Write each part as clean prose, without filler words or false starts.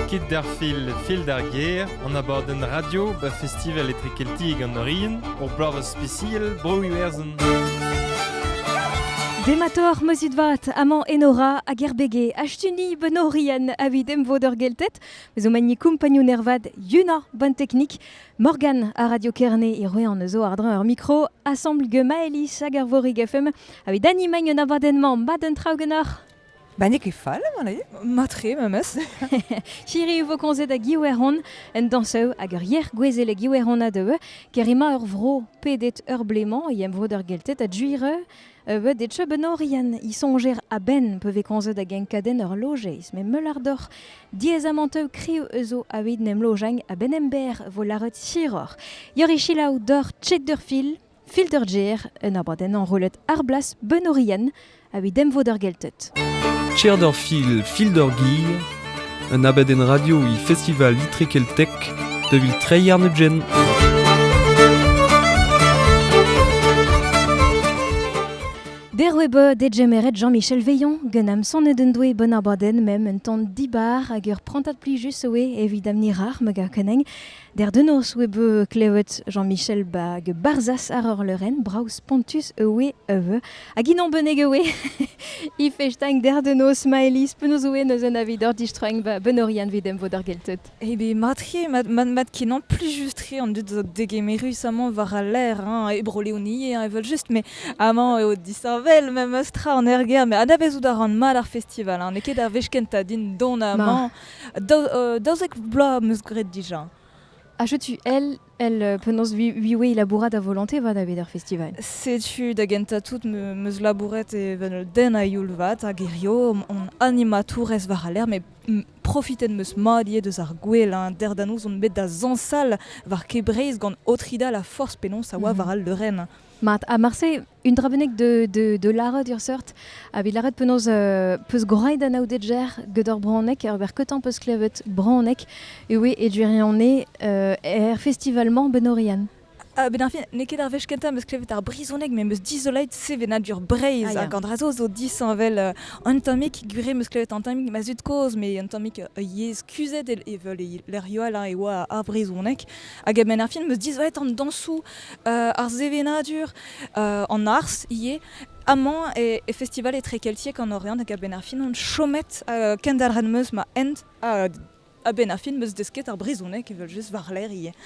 Kit der fil der gear, on abord een radio, ba festival etrekeltig an Orien, or blav spécial, brouiwerzen. Demator mezudvat, amant enora, a gerbege, astuni benorian, avid emvoder geltet, zo mani compagnon nervad, yuna, bonne technique, Morgan a Radio Kerne et Royan zo ardrin micro, assemble ge Maëlys a gervorig FM, avid animagne navadenman baden traugenor. Banik e fall, matre, memes. Chiri uvo konzet a giweron, en danseu hag ur yer gwezele giweron a deue, kerima ur vro pedet ur bleman, yem voder geltet a djuire, det che benorian, i songer a ben peve konzet a genkaden ur logeiz, me meulardor, diez amanteu kriu ezo avid nem lojang a ben ember vo laret siror. Yor ichilaou dor tchet d'ur fil d'ur djer, en abaden an rolet arblas benorian, avid em voder geltet. Tcher d'or fil d'or gir, un abaden radio i festival litrekeltek de vil treier neugen. Derwebe de Jemeret Jean-Michel Veillon, genam son edendoe bon abaden mem un temps dibar hag ur prantat pli just oe evidam ni rar mega keneng. Der denos webe klevet Jean-Michel bag barzas ar ur leuren, braus pontus ewe eve. Hag inon beneg ewe, I festang der denos Maëlys penaos oe neus un avid ur distroeng benorian videm voder geltet. Be matrie, mat kinan plus justre an dud degemerus amant var a l'air, e broleonie, evel just, mais amant eo disarvel, même astra en erger, mais adabez ou an mal ar festival, ne ket ar vechkenta din don amant, daouzek bla meus gret dijan. Tu elle penaos viwe labourad a volonté va d'avid ar festival. Setu da genta tout meus labouret e venel den a youlvat a gerio, on animatourez var a l'air, mais profiten meus madie deus ar gwell, der danouz on bet da zansal var kebreiz gant otrida la force penon sa oa var al leuren. Mat a Marseille, une drabenek de laret ur sort, avid laret penaos peus groaid an aoudedger gedor branek, ar ber ketan peus klevet branek, ewe e djurianne festivalman benorian. Ben ar fin, ne ket ar vechkenta meus klevet ar brisoneg, mais meus dizolait sevenad ur breiz, gant razo zo disanvel an tammik gure meus klevet an tammik ma zut koz, mais an tammik yez kuzet evel l'er yoal e oa ar brisoneg, hag ben ar fin meus dizolait an dansou ar zevenadur an ars ie, amant e festival e trekeltiek an orient, hag ben ar fin an chomet kendalren meus ma ent a ben ar fin meus desket ar brisoneg evel just var l'air ie.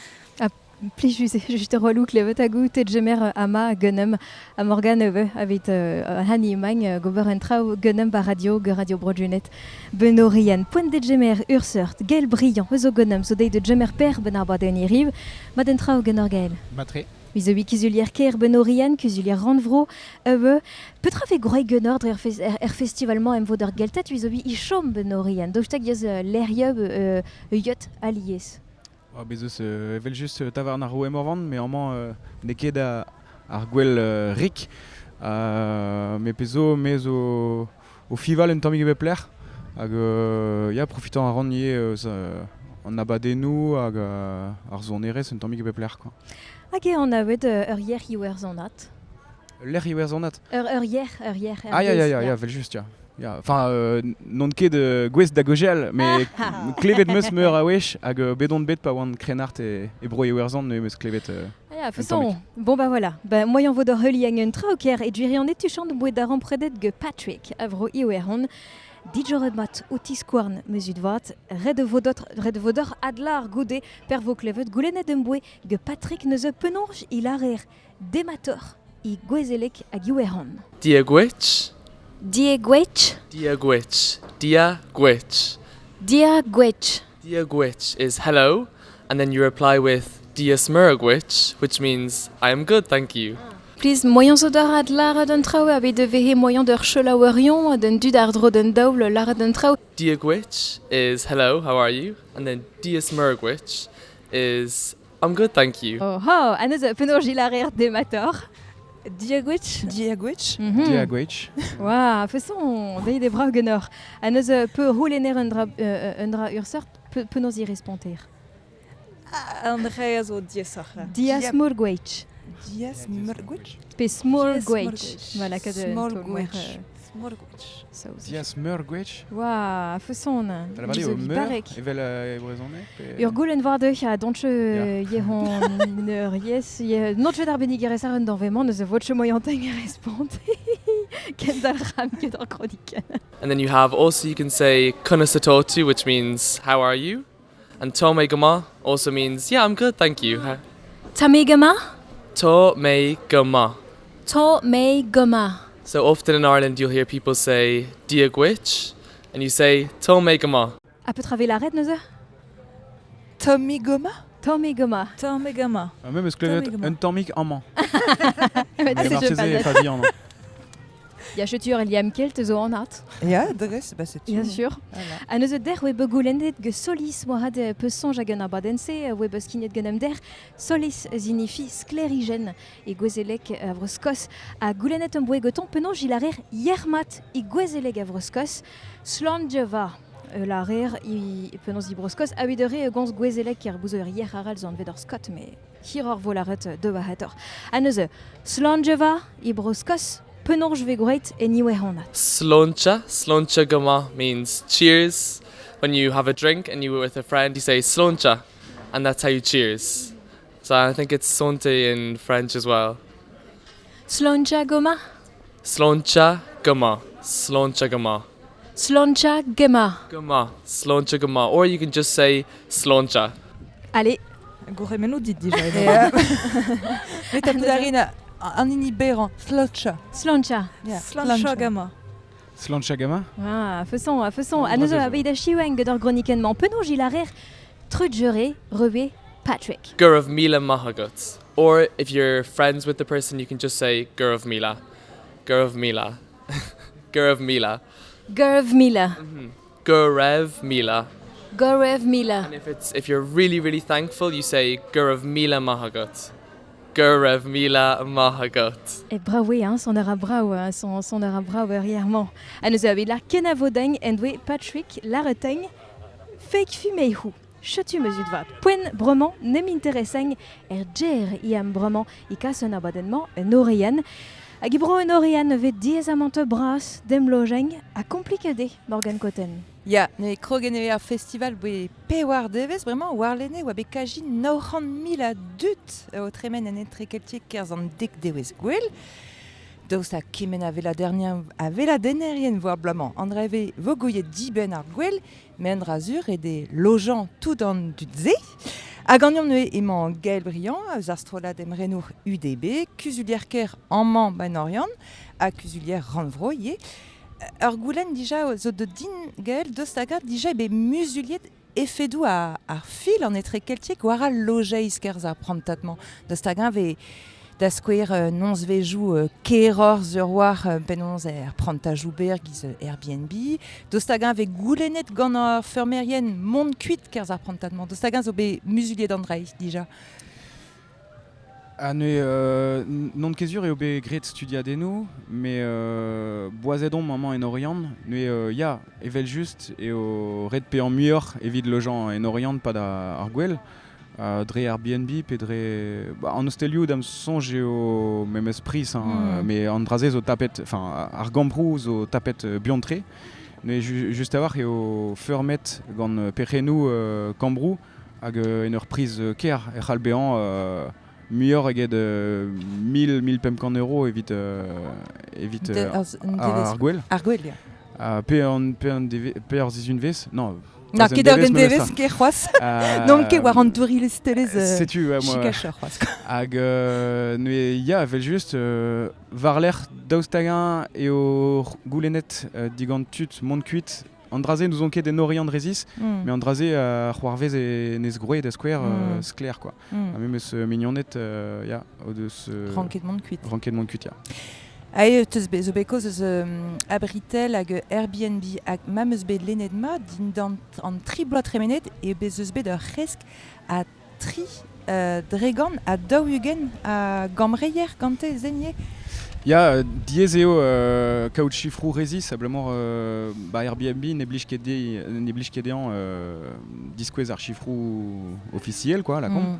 Pli juste relou klevet a gout et jemer ama genem a Morgan eve avit hani emang gober en trao genem ba radio brojunet benorian point de jemer ur sort gel brillant ezo genem so dei de jemer per ben ar baden i riv ma den trao genor gael Matre. Biz evi kizulier ker benorian kizulier randvro eve petra fe groe genor dre festivalman em voder geltet biz evi i chom benorian dojtag yez l'erieub yot alies. Bezus evel just tavern ar roem orvan, mais amant ne ket ar gwell rik, me pezo mez o fival un tammig ebe pler, hag profitant ar ran an abadenou hag ar zonerez un tammig ebe pler. Hag an avet ur yer iwer zonat. L'er iwer zonat? Ur yer. Ya, vel just, ya. Enfin, non ket gwez da gojel, mais klevet meus meur a wech, hag bedon bet pa oan krenart e bro e werzan ne meus klevet... façon, bon bah voilà, moyen vodor heuliang un traoker et djurian etuchant boued da rempredet ge Patrick avro iweron, dijoret mat otis kwarn mesud vat, red vodor adlar goude per vo klevet goulenet emboue ge Patrick neuze penonj il arer demator i gwezelek hag iweron. Diegwech? Diegwech? Diegwech. Diegwech. Diegwech. Diegwech is hello, and then you reply with Diasmurgwech, which means I am good, thank you. Please, moyen zodor ad lara d'un trao, abe de vehe moyen d'ur chelawerion, d'un dud ar dro d'un daoul lara d'un trao. Diegwech is hello, how are you? And then Diasmurgwech is I'm good, thank you. Oh, anez penor gilarer demator. Diagwech. Diagwech. Waouh, façon, dei de bra genor. Anez peu roulener un dra ur sort, peu nos y responder. André a zo diesach. Diasmurgwech. Diasmurgwech? Pe smurgwech. Voilà, que de... Smurgwech. Morgwitch. Dias Murgwitch. Wa, façon. T'as la au mur, et vel ebrezonne. Ur goulen war deuch a donche jehon yes, notche d'ar benig eresaren d'an vement neus e votche moyanteng respond. Ken dal ram ket ar chroniken. And then you have also, you can say Kunasatotu, which means how are you? And Tome Gama also means yeah, I'm good, thank you. Tamegama? Tome Gama. To me gama. So often in Ireland you'll hear people say Diagwich and you say Tome Gama. A peut traver l'arrêt neuze? Tommy Goma. Tamegama. Tamegama. Même ce que un tomik en man. Mais Mais c'est je Marchese et pas. Fabian. Ja chetur el liam kelt zo an at. Ja, dres, bah c'est Bien sûr. Voilà. A neuze der we begoulendet ge solis moarad peus sonj a gant ar badense, we beus kinet gant der. Solis signifi sclérigen e gwezelek a vroskos. A goulennet un boe goton penonj il arer yermat e gwezelek a vroskos. Slandjeva. L'arer i penonz i broskos. A widere gons gwezelek er bouzo hier aral zo an vedor skot, mais hir or vo l'arret de bahator. A neuze Slandjeva i broskos. Penonj ve gweit e niwe honat. Sloncha Gama means cheers. When you have a drink and you were with a friend, you say Sloncha, and that's how you cheers. So I think it's Sonte in French as well. Sloncha goma? Sloncha Gama. Sloncha Gama. Sloncha gema. Gama. Sloncha Gama. Or you can just say Sloncha. Allez, Gore menou dit déjà. Mais t'as poularine en inibéran, slotcha. sloncha. Slanchagama. Slanchagama. Ah, faisons. Oh, A neuze bravo. a beida chiweng d'or gronikenman. Penonj il arer trudjere rewe Patrick. Gurav Mila Mahagut. Or if you're friends with the person, you can just say Gurav Mila. Gurav Mila. Gurav Mila. Gurv Mila. Gurev Mila. Gorev Mila. And if you're really, really thankful, you say Gurav Mila Mahagut. Gurev Mila Mahagut. E braoué, hein, son ara brau, son ara brau arrièrement. A neuze a la kenavodeng endwe Patrick lareteng fake fumeihu. Chetu mesut va. Poen brement nem interesseng djer iam brement I kas un abadennement un orian. A gibro un orian vet diez amante bras dem lojeng a complicade Morgan Cotten. Ja, ne krogeneer festival be pewar devez, vraiment warlene wa be kajin 900.000 a dut o tremen en etrekeltiek kerz an dek devez gwell. Daoust a kimen ave la dernierien voire blamant. Andreve vogoyet diben ar gwell, mais an razur et des logeants tout an dutze. A gagnon noe emañ Gaël Briand, eus astrola demrenour UDB, kuzulier ker amman ben orian, a kuzulier ranvro ye. Ur goulenn dija zo de din Gaël deus tagar dija be musuliet efedou ar fil an etre keltiek war a lojeiz kerz ar prantatman. Deus tagar ve da skouer nonz vejou keror zur war penonz prantajou bergiz Airbnb. Deus tagar ve goulennet gant ar fermerien mont kuit kerz ar prantatman. Deus tagar zo be musuliet d'Andreiz dija. Ah, non kezur eo be gret studiadenno, mais boazedon maman en Orient, ya evel just eo red pe en muior evit lojan en Orient pa da ar gwell, dre Airbnb pe dre an ostelioù dam sonj eo mem espris, mais an drazez o tapet, enfin ar gamprou zo tapet biontre, ne just avar eo feurmet gant perrenou kambrou hag en ur priz ker e c'halbean muior eget 1000 pemkan euro evit ar gwell. Ar gwell, ya. Pe ar zizun vez, non. Na, ket ur gen devez ket c'hoaz. Non ket war an douril estelez setu, moi. chikacheur c'hoaz. Hag ya, vel just varler daoustagin eo goulennet digant tut mont kuit. Andraze nous on ket den orian rezis, mais Andraze c'hoarvez e nes groe da square skler quoi. Même ce mignonnet ya o deus Ranket mont kuit. Ranket mont kuit ya. Ae, teus be, zo beko eus abritel hag Airbnb hag mam eus bet lennet ma din an tri blot remenet e bez eus bet ur resk a tri dregan a daouugen a gambreier gante zenie. Ya, diez eo kaout chifrou rezis, ablemor Airbnb ne blij ket dean diskouez ar chifrou officiel quoi, la com.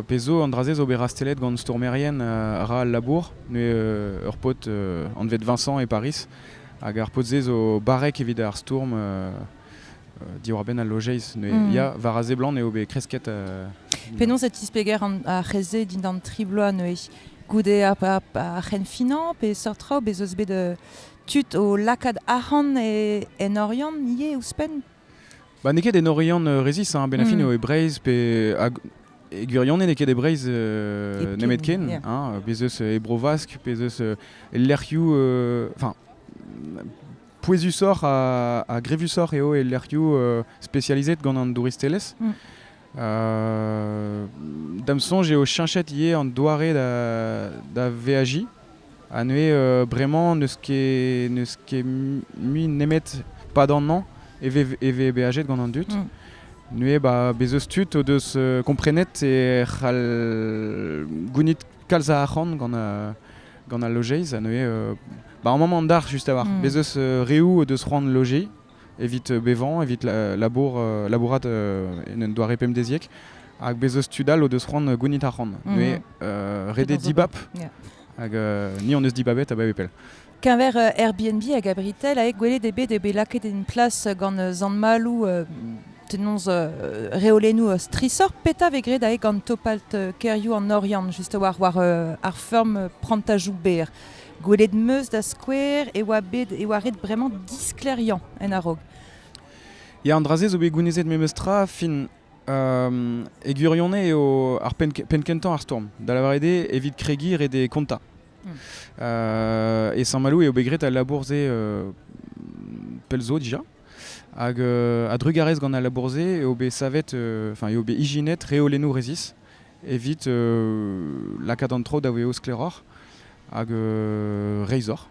Pezo andrazez ober rastelet gant stourmerien ra al labour, nue ur pot anvet Vincent et Paris, hag ar potzez o barek evit ar stourm diwar ben al logeiz, nue ya var a zeblan e obe kresket. Penon cet ispeger a reze din an tribloa neu goude a ren finan, pe sortra bez eus bet tut o lakad ahan en orion ie ouspen. Ba neket en orion rezis, ben a fin o e breiz, pe e gurion neket e breiz nemet ken, bez eus e brovask, bez eus e lerioù, enfin, pouezusor a grevusor eo e lerioù spécializet gant an douristelez. Damsonj eo chinchet ie an doare da VAJ, a nue bremañ neus ket mui nemet pad an an e beajet gant an dut. Nue bez eus tut o deus komprenet e c'hall gounit kalz a ac'han gant a logeiz, a nue an moment d'ar just a war. Bez eus reoù o deus c'hoant logei, evit bevan, evit labourat en un doare pem deziek, hag bez eus tudal o deus c'hoant gounit a c'hoant. Nue rede dibab, hag ni an eus dibabet a babepel. Kenver Airbnb hag abritel a gwelet de be laket en plas gant zanmalou tenons reolennou strisor, peta vegret a gant topalt kerioù an orian, just war ar form prantajou ber. Gwelet meus da skwer e oa ret bremañ disklerian en arog. Ya andrazez obe gounezet memestra fin e gurionne eo ar penkentan ar storm. Da la varede evit kregir e de konta. E Saint-Malo eo begret a labourze pelzo dija. Hag a drugarez gant a labourze eo be savet, eo be ijinet reolennou rezis. Evit lakad an tro da veo skleror. Hag reizor.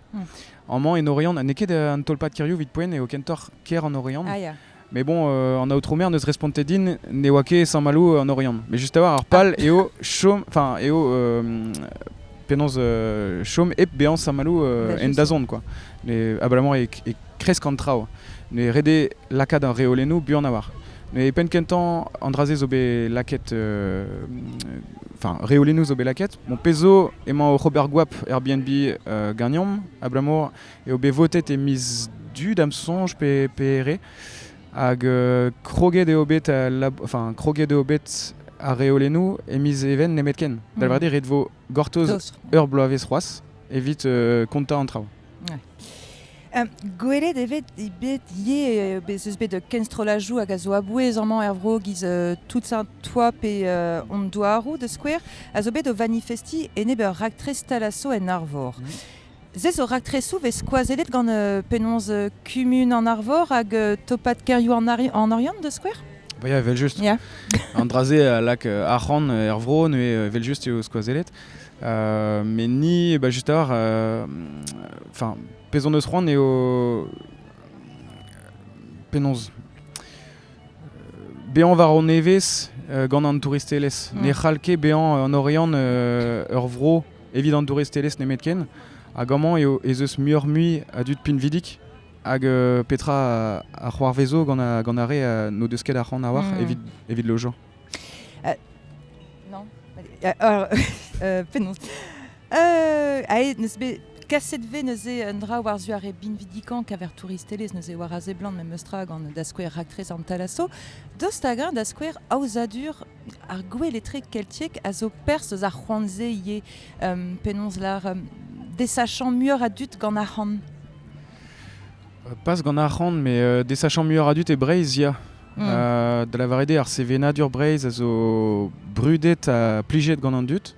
Amman en orian, neket an tolpat kirioù vit poen eo kentor ker an orian. Mais bon, an aotromer neus responte din ne oa ket Saint-Malo an orian. Mais just a war ar pal eo chom, enfin eo penons chom ep bean Saint-Malo en dazon, quoi. Abalamour e kresk an trao. Ne rede lakad an reolennou buan a war. Ne penkentan andrazez obe laket, enfin reolennou zo be laket. Mon pezo emañ o Robert Guap Airbnb gagnam, abalamour e obe votet e miz du damsonj pe ere. Hag kroget de obet a reolennou e miz even nemet ken. Dalvarde ret vo gortoz ur bloavez c'hoaz evit konta an trao. Gwelet evet bet ie bez bet kenstrolajou hag a zo abouez amman vro giz tout sa toa pe on doarou de skwer a zo bet o vanifesti en eb ur raktrez talasso en arvor. Zez o raktresou vez skoazelet gant penons kumun an arvor hag topat kerioù an orian de skwer? Ba ya, vel just. Andraze a lak ac'han vro nue vel just eo skoazelet. Mais ni, just a war, enfin, pezon eus c'hoant eo penons bean var o nevez gant an touristelez. Ne c'halke bean an orian ur vro evit an touristelez nemet ken. Hag amman ez eus muioc'h mui a dud pin vidik hag petra a c'hoar vezo gant a re no deus ket a c'hoant a war evit lojo. Non. Penons. Neus bet kaset ve neuze un dra war zu are bin vidikan kaver touristelez neuze war a zeblan me meustra gant da skwer raktrez an talasso. Dost hag da skwer aozadur ar gwelet keltiek a zo pers eus ar c'hoantze ie penons lar desachant muioc'h a dut gant ac'han. Pas gant ac'han, mais desachant muioc'h a dut e breiz ya. Da la varede ar sevenadur breiz a zo brudet a plijet gant an dut.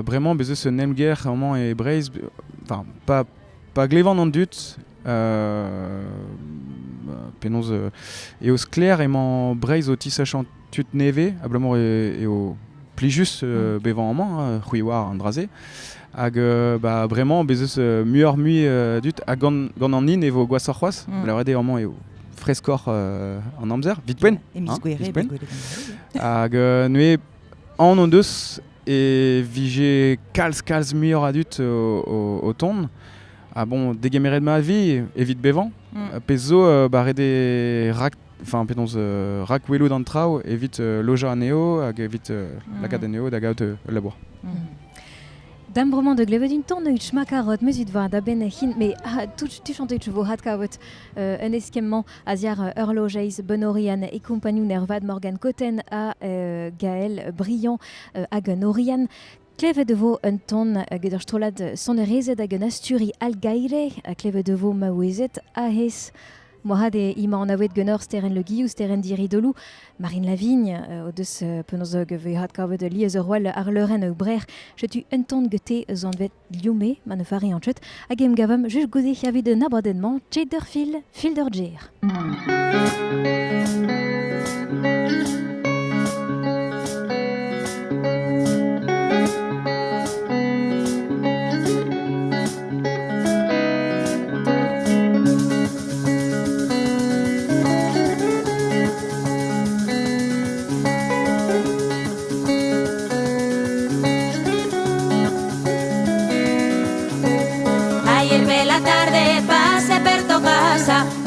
Bremañ bez eus un emger amman e breiz, enfin, pa glevan an dut, penons eo skler emañ breiz o tisachant tut neve, abalamour eo plijus bevan amman, c'hwi war an draze. Hag bremañ bez eus muioc'h mui dut hag gant an in evo gwasoc'h c'hoaz, la varede amman eo freskor an amzer, vit poen. Emiz gwere, hag nue an on deus e vije kalz muioc'h a dut o ton, Ah bon, dégameret ma vie, évite bevan. Peso, barre des rack, enfin, pédons, rack welo dans trao, évite loja à néo, évite la gade néo, d'agaut la bois. D'embrement de glevet une tonne de macarot, mesut va da ben hin, mais tout chanté tu vois hat kavet un esquemment asiar Eurlogais Benorian et compagnie nervad Morgan Cotten à Gaël Briand Hagen Orian. Kleve de vo un ton gederstrolad sonerezet hag un asturi algaire a kleve de vo maouezet a hes. Mohade ima an avet genor steren le giou steren diri dolou Marine Lavigne o deus penozog ve hat kavet liez ur roal ar leuren ur brer je tu un ton gete zan vet lioume man e fari an tchet hag em gavam juj gode avet un abadennement tchet d'ur fil d'ur djer.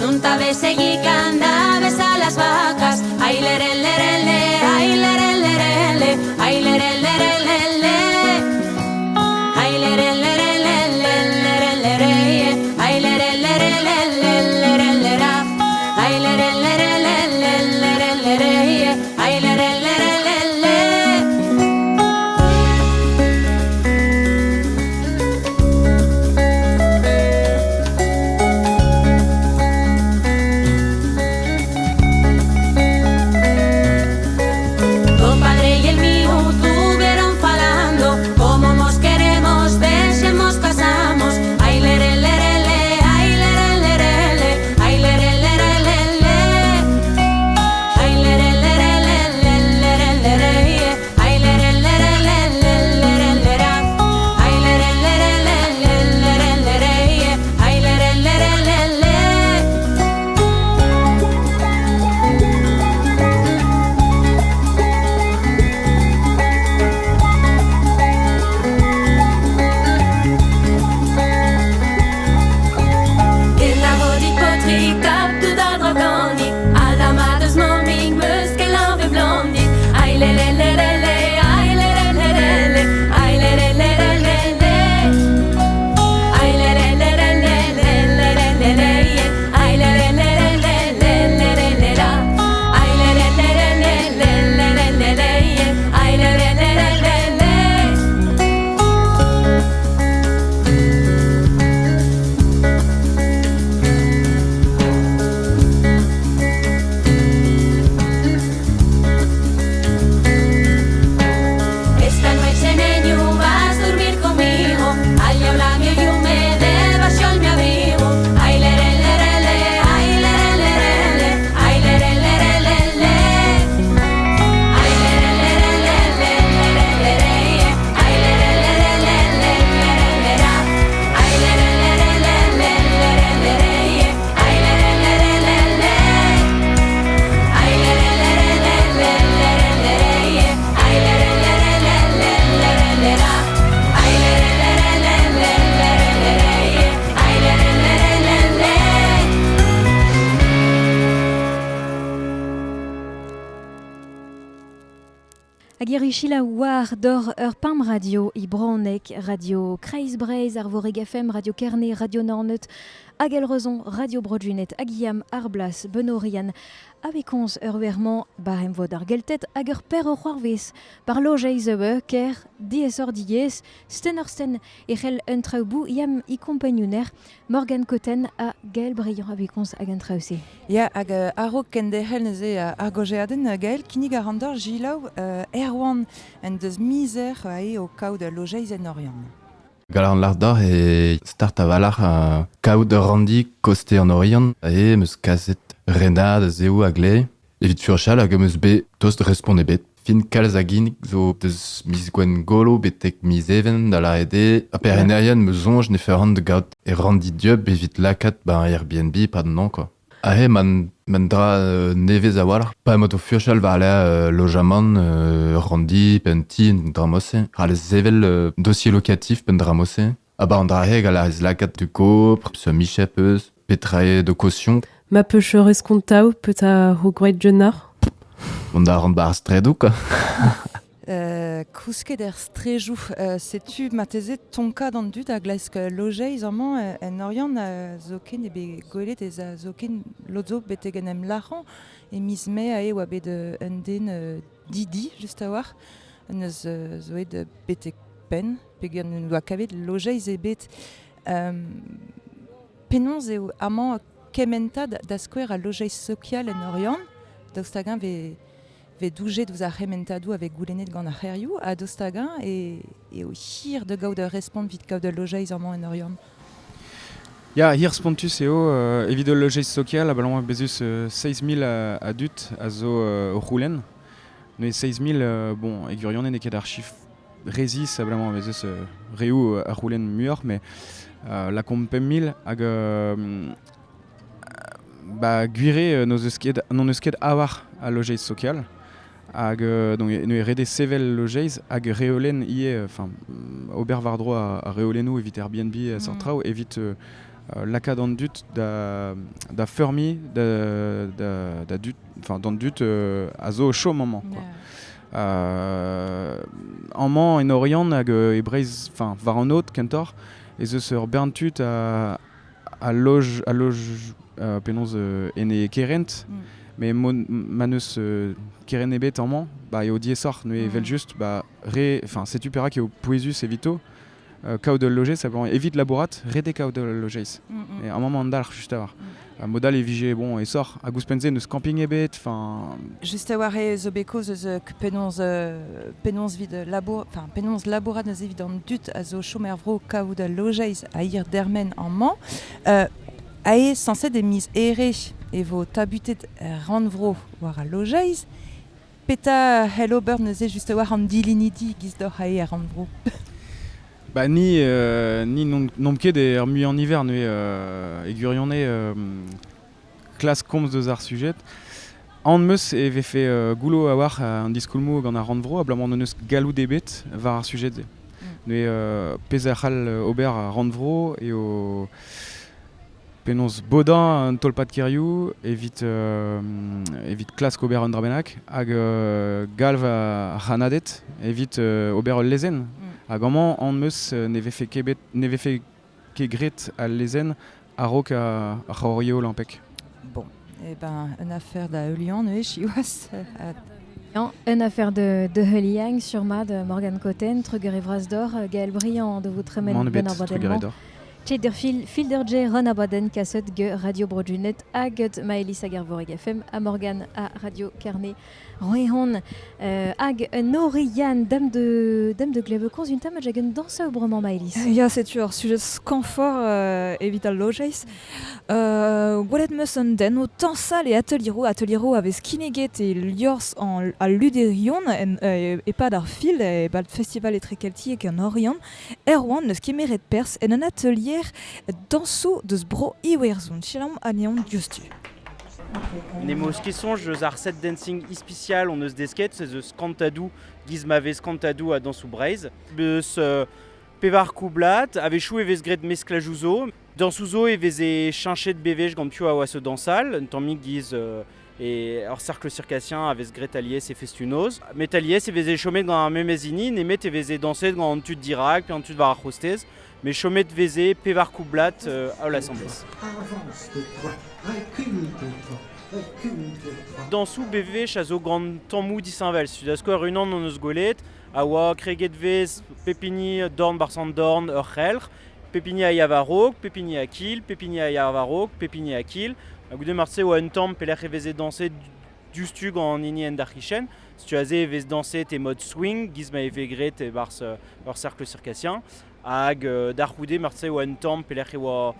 Non t'ave seguí que andaves a las vacas. Ay, lere, lere, le, ay, lere, lere, le, ay, lere, lere, le, le. Ay, lere, lere, le, le, lere, lere, ay, lere, lere, le, le, lere, lera. Ay, lere, lere, le, le, lere, lere, ay, lere, lere, le, le. Aguirrichila war d'or pam radio i Bronek, radio Kreisbreis, Arvoreg FM, radio Kerne, radio Nornet, Agelrezon, radio Brodjunet, Aguiam, Arblas, Benorian, Avekons urverment barem vod ar geltet hag ur per o c'hoarvez par lojeiz ebe ker diesor diez stenersten echel un traubou iam I compagnioner Morgan Cotten a Gaël Briand avekons hag un trause. Ya hag aro kendehel neze ar gojeaden Gaël kinig ar andor jilaou erwan en deus mizer o kaout lojeiz en Orient. Galar lardor e start a valar kaout randi koste en Orient e meus kazet renad zeo agle evit furchal hag eus be tost responde bet fin kalz agin zo deus mis gwen golo betek mis even da la ede a per enerian meus onj ne fer de gaout e randi diop evit lakat ba Airbnb pas de nom quoi. Ahe man dra nevez a walar pa moto furchal va ala lojament randi penti dramose al zevel dossier locatif pen dramose Andraheg a la lakat du copre, ce michepeus, petrae de caution. Ma pecheur escontau peut à Hogwait Jennar. On a rendu stredou, quoi. Kousket strejou, sais-tu matezet tonka dans dud a glesk logeiz amant en orion a zoken ebe goelet ez a zoken lozo betegen em lachan e mis me a e oa bet un den didi just a war en eus zoet betek pen pegen un doa kavet logeiz e bet penons eo amant kementa da skouer a logeiz social en orion daostagan ve douget vous a rementadou avec goulenet gant a c'herioù a dostagan et o hir de gaout respond vite gaout de logeiz amant en orion. Ja, hier spontus eo evit o logeiz social a ballon bezus 6.000 a dut a zo roulen. Mais 6.000, bon, egurionen e ket archif rezis a ballon bezus reou a roulen muor, mais la komp 5.000 hag guire non eus ket awar a logeiz social. Hag donc ne rede sevel logeiz hag reolen ie enfin ober war dro a reolenou evit Airbnb a sortrao evit lakad an dut da fermi da dut enfin dans dut a zo chaud moment quoi. Amant en orient hag e breiz enfin var an aut kentor ez eus ur berntut a loge penons ene kerent. Mais manus keren ebet amant, bah eo diesor ne vel just enfin c'est upera que poesus evito kao de loger ça peut évite laborat rede kao de logeiz. Et un moment d'ar juste avoir. Modal evige bon et sort a gous penser neus camping ebet enfin juste avoir e zo bekoz eus penons vid labor enfin penons laborat neus evident dut a zo chomer vro kao de logeiz a ir dermen amant a e censé des mises ere et vos tabutet ranvro war a logeiz peta hello bird neuze juste war an dilinidi giz d'or a e ranvro. Bah ni non ket er mui en hiver ne egurionne classe komz deus ar sujet. An meus eve fait goulo a war an diskoulmo gant a ranvro a blamant neus galou debet var ar sujet ze. Ne pezerhal ober a ranvro et o penons bodan un tolpat kiriou evit klask ober an drabenak hag galv a hanadet evit ober lezen hag amant an meus neve fe kegret a lezen a rok a c'horio lampek. Bon, et ben une affaire da Eulian ne chiwas une affaire de Heliang sur Mad Morgan Cotten Truger Vras d'or Gaël Briand de votre remède ben abonnement. Tcheder fil d'urge Ron Abaden kasset ge Radio Brodunet hag Maëlys hag Arvoreg FM a Morgan a Radio Carnet Roehon hag Norian dame de Glebecoz une tame jagen dansa obrement Maëlys. Ja, c'est un sujet scanfort evital logeiz. Gwalet meus an den o tansal e ateliro avait skineget e liors a luderion e pad ar fil e bal festival etrekeltiek en Orient erwan neus kemeret pers en un atelier dansou deus bro iwerzon chilam anion justu. Nemos kesonj eus ar set dancing ispicial on eus desket c'est eus skantadou giz mave skantadou a dansou breiz beus pevar koublat ave chou evez gret mesklajouzo dansouzo evez e chanchet bevej gant piou a oa se dansal un tammig giz et hors cercle circassien avec gret aliès et festunoz met aliès evez e chomet gant ar memezini nemet evez e danset gant an tud dirak puis an tud var ar hostez mais chomet veze pevar koublat a l'assemblée. Dansou bevech a zo gant tammou disanvel, sudasko runan an eus golet, a oa kreget vez pepini dorn barsan dorn ur c'helr, pepini a yavarok, pepini a kil, pepini a yavarok, pepini a kil, a goude marse oa un tamm pelec'h e veze danset justu gant ini en darchichen, stu aze e vez danset e mod swing, giz ma eve gret e bars ur cercle circassien, hag d'arcoude marse oa un tamm pelec'h e oa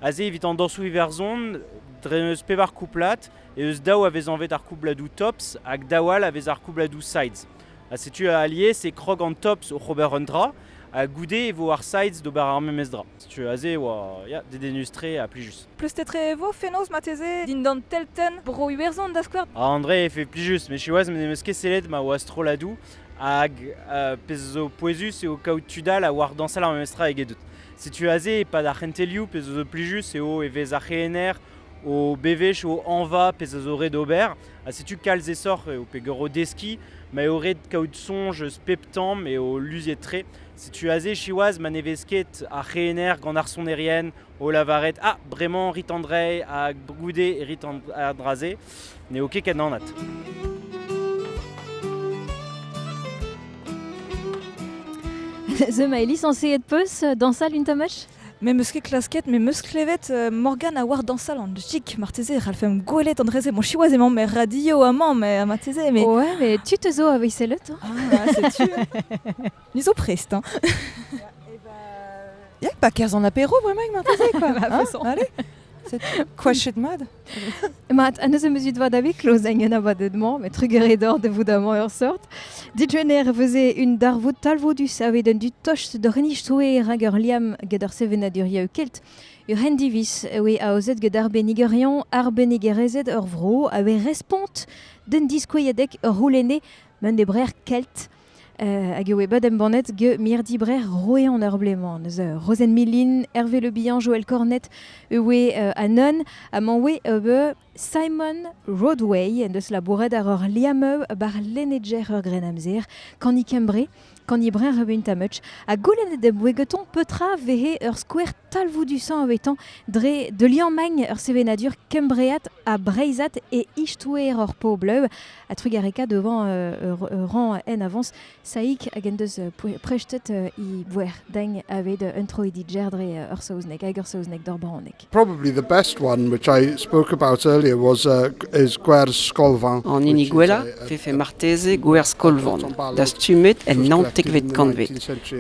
aze evit an dansou iverzon, dreneus pevar kouplat, et eus daou avez envet ar koubladou tops, hag daoual avez ar koubladou sides. A setu a allié, c'est krog an tops o c'hober un dra, a goude e vo ar sides d'ober ar memez dra. Setu aze oa dedenustre a plijus. Plus tetre vo fenoz mateze din dan telten bro iwerzon da skouer. A André e fe plijus, mais chiwaz men eus keselet ma oa stroladou, hag pez zo poezus e o kaout tudal a war dansal ar memez dra eget dut. Si tu as pas d'argenteliu, peso plus juste, et au evez arrener, au bevech, au enva, peso red d'auber. Si tu cales et sort, au pegoro deski, mais au red caout songe, speptam, et au lusier Si tu as chiwaz, manevesket, arrener, gandarsonérienne, au lavaret, vraiment ritandrei, à goudé et ritandrasé, ne ok cananat. The Maëlys censé être peus dans salle une tamach. Mais musket clasquette, mais musklevet Morgan a war dans salle en chic, martese, ralfem golet andrese, mon chiouazement, mais radio amant, mais martese, mais. Ouais, mais tu te zo avec celle-là. C'est tu. Ils sont prest, hein. Y'a pas 15 ans d'apéro vraiment avec martese, quoi. Allez. C'est quoi shit mad? Mat, an eus eus va d'avec close en abadement, mais truggeré d'or de vous d'amant hors sorte. Dijener faisait une darvout talvodus avait d'un du tocht de renich toué rager liam gedar sevenaduria kelt. Uren divis, oui, a ozet gedar benigerion, ar benigerezet ur vro, avait respont d'un disquoyadek roulené, men de brer kelt. Hag eo badem bannet ge mirdi brer roe an arbleman. Rosen Millin, Hervé Le Bihan, Joël Cornet, ewe anon, a manwe Simon Rodway, en deus la bourred ar ur liameu bar lenedger ur grenamzer, kan i kembre, kan i brer un tamuch, a golenet de bouegeton petra vehe ur square talvoudusan avetan dre de liamagn ur sevenadur kembreat a breizat e ichtouer ur po bleu, a trugareka devant rang en avance, saik hag en deus prechtet i bouer dang aved un troediger dre ur saouznek, hag ur saouznek d'or branek. Probably the best one, which I spoke about earlier, was is Gwers Skolvan. En iniguela, fefe marteze Gwers Skolvan, da stumet en nantekvet kanvet,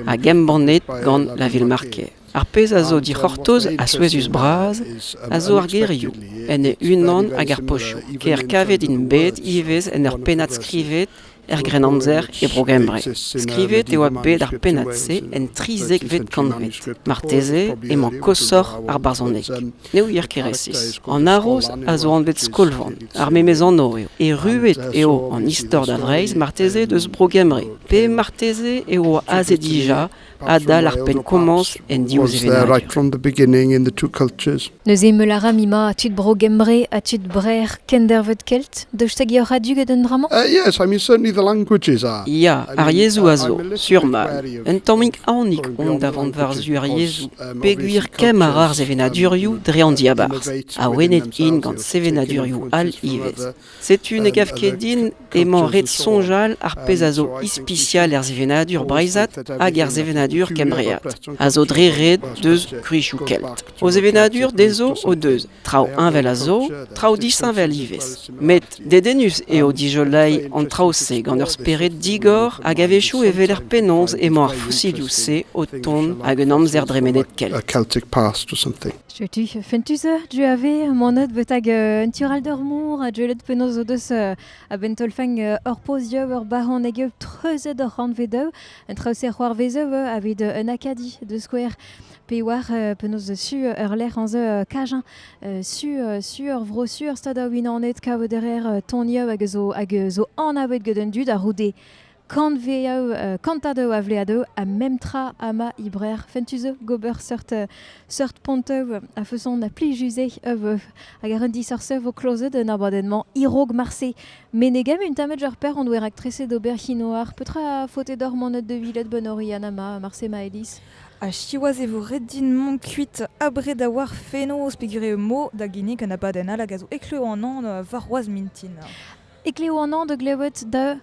a gembannet gant la ville marquée. Ar pez a zo di c'hortoz a souezus braz, a zo ar gerioù, en e unan hag ar pochou, ker kavet in bet ivez en ur penat skrivet er grenamzer e brogembre. Skrivet eo a bet ar penat-se en trizek vet kanvet. Marteze emañ kosor ar barzonek. Neo yer keresis. An aroz a zo an vet skolvan, ar memezan eo. E ruet eo an istor da vreiz marteze deus brogembre. Pe marteze eo a azedija a dal ar pen komans en diouz evenadur. Right from the beginning in the two cultures. Neus e meulara mima a tud brogembre a tud brer kendervet kelt, deus tag eo radug ed un dramant? Yes, I mean certainly the languages are. Ya, ar yezou a zo, surmal. Un tammig aonik on davant varzu ar yezou. Peguir kem ar arz evenadurioù dre an diabarz. A wenet in gant sevenadurioù al ivez. Setu ne gav ket din emañ ret sonjal ar pez a zo ispicial er zevenadur breizat hag er zevenadur kembreat. A zo dre red deus kuichou kelt. O zevenadur dezo o deus. Trao invel a zo, trao disinvel ivez. Met dedenus eo dijolai an traose gant ur speret digor hag avechou e veler penonz emañ ar fossilioù se o ton hag un amzer dremenet kelt. A Celtic past or something. Tu fentuze, tu avais mon autre betag un tural d'ormour, a julet penoz o deus a bentolfang ur pozio ur baran ege treuze d'or ran vedeu, un trause c'hoar vezeu avid un akadi de square. Pe war penoz su ur ler an ze kajan, su ur vro su ur stad a win anet kav derer tonio hag zo an avet geden dud a roude. Kantado a vleado a memtra ama ibrer fentuze gober sort ponteu a feuson a pli juze hag ar undi sarsev o closet un abadennement irog marse. Menegem un tamet ur per an douer ak trese d'ober chinoar. Petra fote d'or monet de villet bonori anama Marse Maëlys. A chiwaz evo reddin mon kuit abre da war fenoz pegure mo da ginik an abadenal hag a zo ekleo an an varroaz mintin. Ekleo an an de glewet da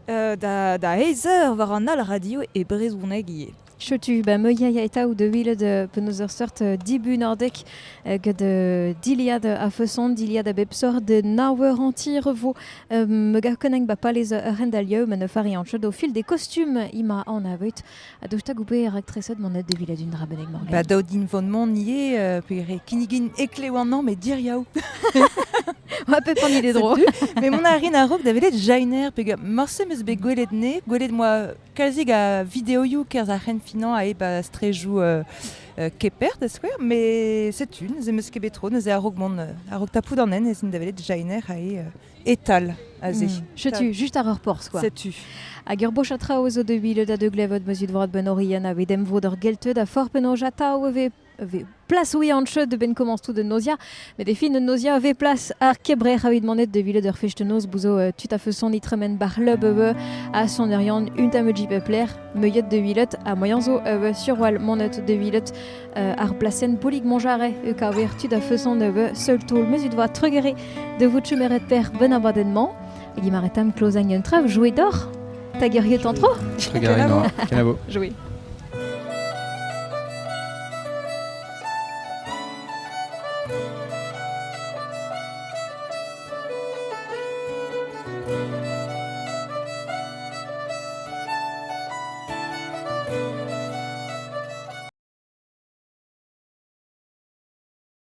da heizer war an al radio e brezouneg ie. Chotu, moia eta ou de ville de penoz ur sort dibu nordek de diliad a feuson, diliad a bepsor de nawer anti revo me ga koneng palez rendalieu men fari an chod au fil des costumes ima an avet a dosta goupe ar actresset monet de ville d'une rabeneg morgan. Ba daudin von mon nie pere kinigin ekle an an mais dir yaou. On peut prendre des droits. Mais mon arin a rok davelet jainer pega marse meus be gwelet moi kalzig a vidéo you kerz a ren finan a ba strejou keper da square, mais c'est une, ze meus ket betro, neuze a rog tapou d'an en, ez in davelet jainer etal a ze. Setu, just ar ur porz, quoi. Setu. Hag ur boch atra ozo de wile da de glevod meus ut vrad ben orian a vedem vod ur geltet a forpen o jata o eve place oui an cheu de ben commence tout de nausea, mais des filles de nausea ave place ar kebrer a vid manet de wile d'ur fechte noz bouzo tut a feuson itremen bar lub a son erian un tameji pepler meuillet de wilet a moyen zo surwal manet de wilet ar placen polig monjare e ka ver tut a feuson seul toul meus ut voit trugere de vot chemeret per ben abadennement et gimaretam closagn un trav joué d'or. T'as guerrier tant trop? Kenavo. Joué.